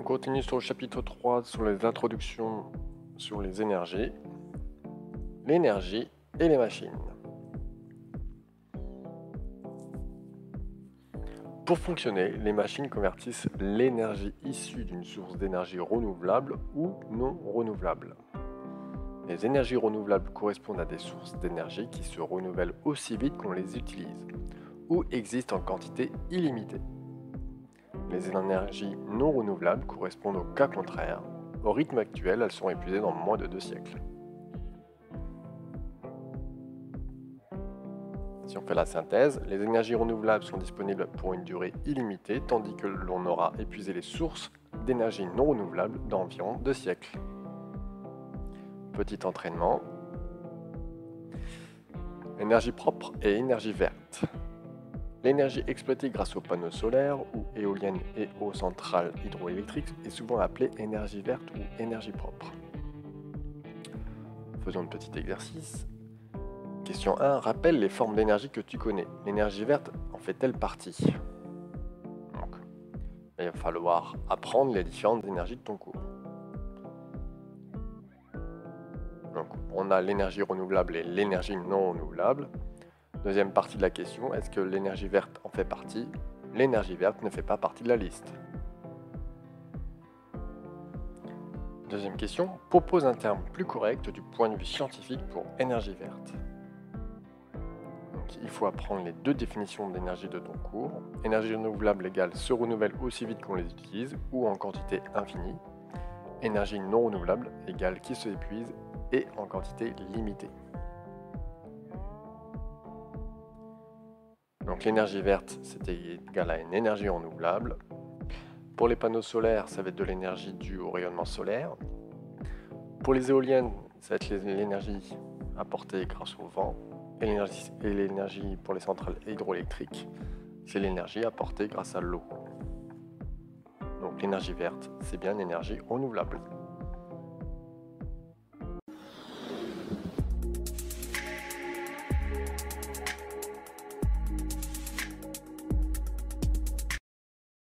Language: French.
continue sur le chapitre 3 sur les introductions sur les énergies, l'énergie et les machines. Pour fonctionner, les machines convertissent l'énergie issue d'une source d'énergie renouvelable ou non renouvelable. Les énergies renouvelables correspondent à des sources d'énergie qui se renouvellent aussi vite qu'on les utilise ou existent en quantité illimitée. Les énergies non renouvelables correspondent au cas contraire. Au rythme actuel, elles sont épuisées dans moins de 2 siècles. Si on fait la synthèse, les énergies renouvelables sont disponibles pour une durée illimitée, tandis que l'on aura épuisé les sources d'énergie non renouvelables d'environ 2 siècles. Petit entraînement. Énergie propre et énergie verte. L'énergie exploitée grâce aux panneaux solaires ou éoliennes et aux centrales hydroélectriques est souvent appelée énergie verte ou énergie propre. Faisons un petit exercice. Question 1. Rappelle les formes d'énergie que tu connais. L'énergie verte en fait-elle partie? Donc, il va falloir apprendre les différentes énergies de ton cours. Donc, on a l'énergie renouvelable et l'énergie non renouvelable. Deuxième partie de la question, est-ce que l'énergie verte en fait partie? L'énergie verte ne fait pas partie de la liste. Deuxième question, propose un terme plus correct du point de vue scientifique pour énergie verte. Donc, il faut apprendre les deux définitions d'énergie de ton cours. Énergie renouvelable égale se renouvelle aussi vite qu'on les utilise ou en quantité infinie. Énergie non renouvelable égale qui se épuise et en quantité limitée. Donc l'énergie verte, c'est égal à une énergie renouvelable. Pour les panneaux solaires, ça va être de l'énergie due au rayonnement solaire. Pour les éoliennes, ça va être l'énergie apportée grâce au vent. Et l'énergie pour les centrales hydroélectriques, c'est l'énergie apportée grâce à l'eau. Donc l'énergie verte, c'est bien l'énergie renouvelable.